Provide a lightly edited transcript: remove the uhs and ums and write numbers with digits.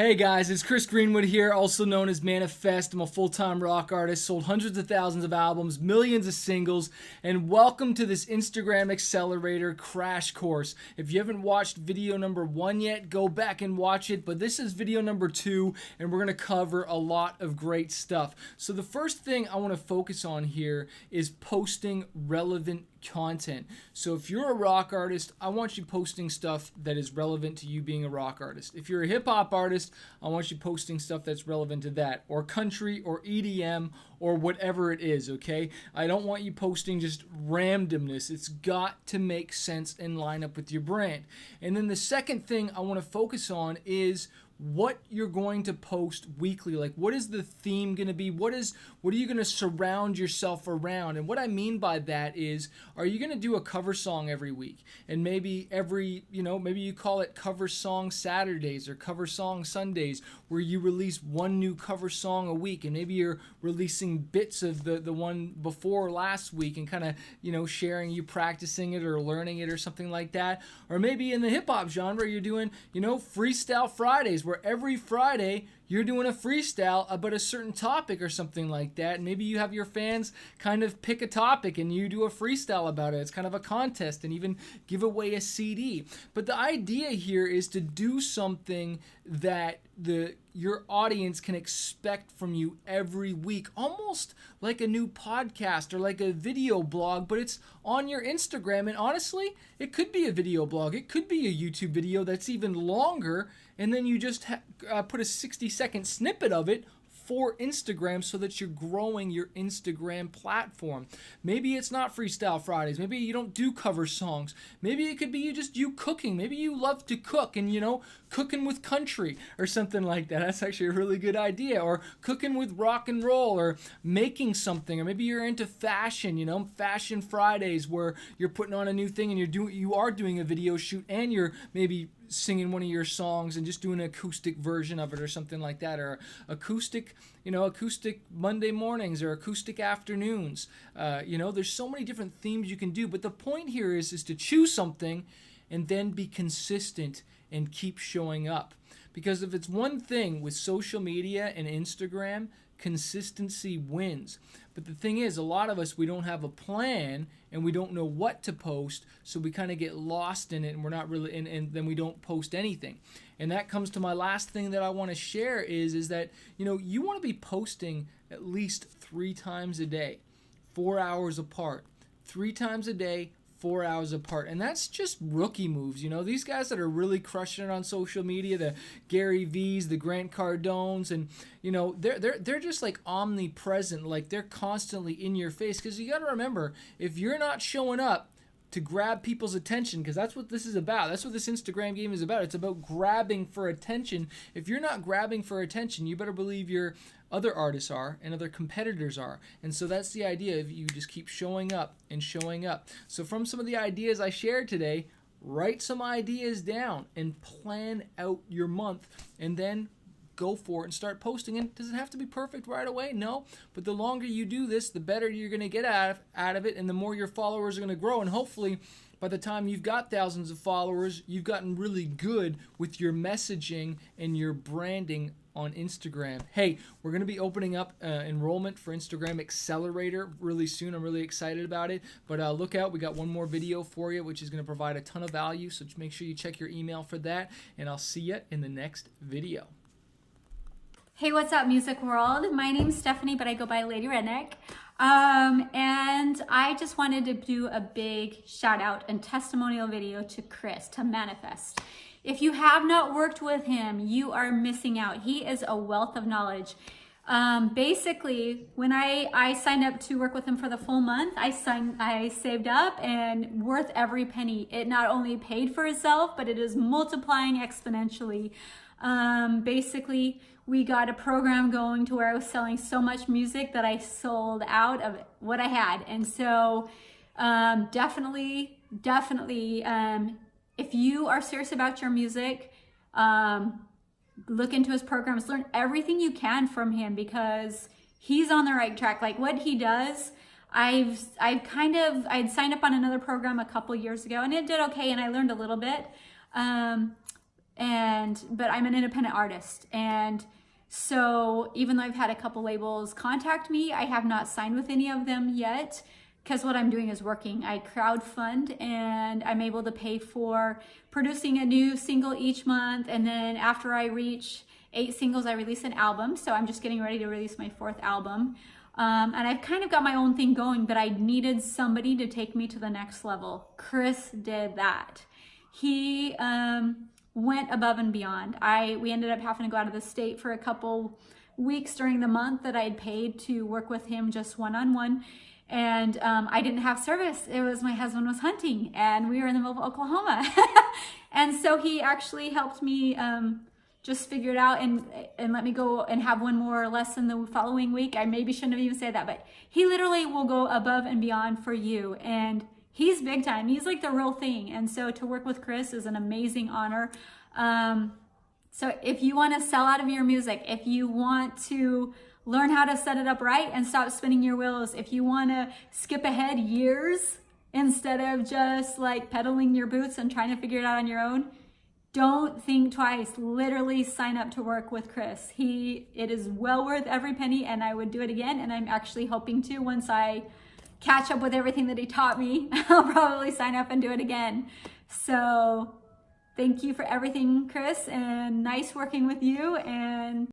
Hey guys, it's Chris Greenwood here, also known as Manifest. I'm a full-time rock artist, sold hundreds of thousands of albums, millions of singles, and welcome to this Instagram Accelerator crash course. If you haven't watched video number 1 yet, go back and watch it, but this is video number 2, and we're going to cover a lot of great stuff. So the first thing I want to focus on here is posting relevant content. So if you're a rock artist, I want you posting stuff that is relevant to you being a rock artist. If you're a hip hop artist, I want you posting stuff that's relevant to that, or country, or EDM, or whatever it is, okay? I don't want you posting just randomness. It's got to make sense and line up with your brand. And then the second thing I want to focus on is what you're going to post weekly. Like, what is the theme going to be? What are you going to surround yourself around? And what I mean by that is, are you going to do a cover song every week? And maybe maybe you call it cover song Saturdays or cover song Sundays, where you release one new cover song a week. And maybe you're releasing bits of the one before last week and kind of, sharing you practicing it or learning it or something like that. Or maybe in the hip hop genre, you're doing, Freestyle Fridays, where every Friday you're doing a freestyle about a certain topic or something like that. And maybe you have your fans kind of pick a topic and you do a freestyle about it. It's kind of a contest and even give away a CD. But the idea here is to do something that your audience can expect from you every week, almost like a new podcast or like a video blog, but it's on your Instagram. And honestly, it could be a video blog. It could be a YouTube video that's even longer, and then you just put a 60-second snippet of it for Instagram so that you're growing your Instagram platform. Maybe it's not Freestyle Fridays. Maybe you don't do cover songs. Maybe it could be you cooking. Maybe you love to cook and, cooking with country or something like that. That's actually a really good idea. Or cooking with rock and roll, or making something. Or maybe you're into fashion, Fashion Fridays, where you're putting on a new thing and you are doing a video shoot and you're maybe singing one of your songs and just doing an acoustic version of it or something like that, or acoustic Monday mornings or acoustic afternoons. There's so many different themes you can do, but the point here is to choose something and then be consistent and keep showing up. Because if it's one thing with social media and Instagram, consistency wins. But the thing is, a lot of us, we don't have a plan and we don't know what to post, so we kind of get lost in it and we're not really, and then we don't post anything. And that comes to my last thing that I want to share is that, you want to be posting at least 3 times a day, 4 hours apart. 3 times a day, 4 hours apart. And that's just rookie moves. These guys that are really crushing it on social media, the Gary V's, the Grant Cardones, and they're just like omnipresent, like they're constantly in your face. Because you got to remember, if you're not showing up to grab people's attention, because that's what this is about. That's what this Instagram game is about. It's about grabbing for attention. If you're not grabbing for attention, you better believe your other artists are and other competitors are. And so that's the idea, of you just keep showing up and showing up. So from some of the ideas I shared today, write some ideas down and plan out your month, and then go for it and start posting. And does it have to be perfect right away? No. But the longer you do this, the better you're going to get out of it, and the more your followers are going to grow. And hopefully, by the time you've got thousands of followers, you've gotten really good with your messaging and your branding on Instagram. Hey, we're going to be opening up enrollment for Instagram Accelerator really soon. I'm really excited about it. But look out, we got one more video for you, which is going to provide a ton of value. So just make sure you check your email for that. And I'll see you in the next video. Hey, what's up, music world? My name's Stephanie, but I go by Lady Redneck. And I just wanted to do a big shout out and testimonial video to Chris, to Manifest. If you have not worked with him, you are missing out. He is a wealth of knowledge. Basically, when I signed up to work with him for the full month, I saved up, and worth every penny. It not only paid for itself, but it is multiplying exponentially. Basically, we got a program going to where I was selling so much music that I sold out of what I had. And so definitely, if you are serious about your music, look into his programs, learn everything you can from him, because he's on the right track. Like what he does, I'd signed up on another program a couple years ago and it did okay, and I learned a little bit. but I'm an independent artist. And so even though I've had a couple labels contact me, I have not signed with any of them yet, because what I'm doing is working. I crowdfund and I'm able to pay for producing a new single each month. And then after I reach 8 singles, I release an album. So I'm just getting ready to release my 4th album. And I've kind of got my own thing going, but I needed somebody to take me to the next level. Chris did that. He went above and beyond. We ended up having to go out of the state for a couple weeks during the month that I'd paid to work with him just one-on-one. And I didn't have service. It was my husband was hunting and we were in the middle of Oklahoma. And so he actually helped me just figure it out and let me go and have one more lesson the following week. I maybe shouldn't have even said that, but he literally will go above and beyond for you. And he's big time. He's like the real thing. And so to work with Chris is an amazing honor. So if you want to sell out of your music, if you want to learn how to set it up right and stop spinning your wheels, if you want to skip ahead years instead of just like pedaling your boots and trying to figure it out on your own, don't think twice. Literally sign up to work with Chris. It is well worth every penny, and I would do it again. And I'm actually hoping to, once I catch up with everything that he taught me, I'll probably sign up and do it again. So thank you for everything, Chris, and nice working with you. And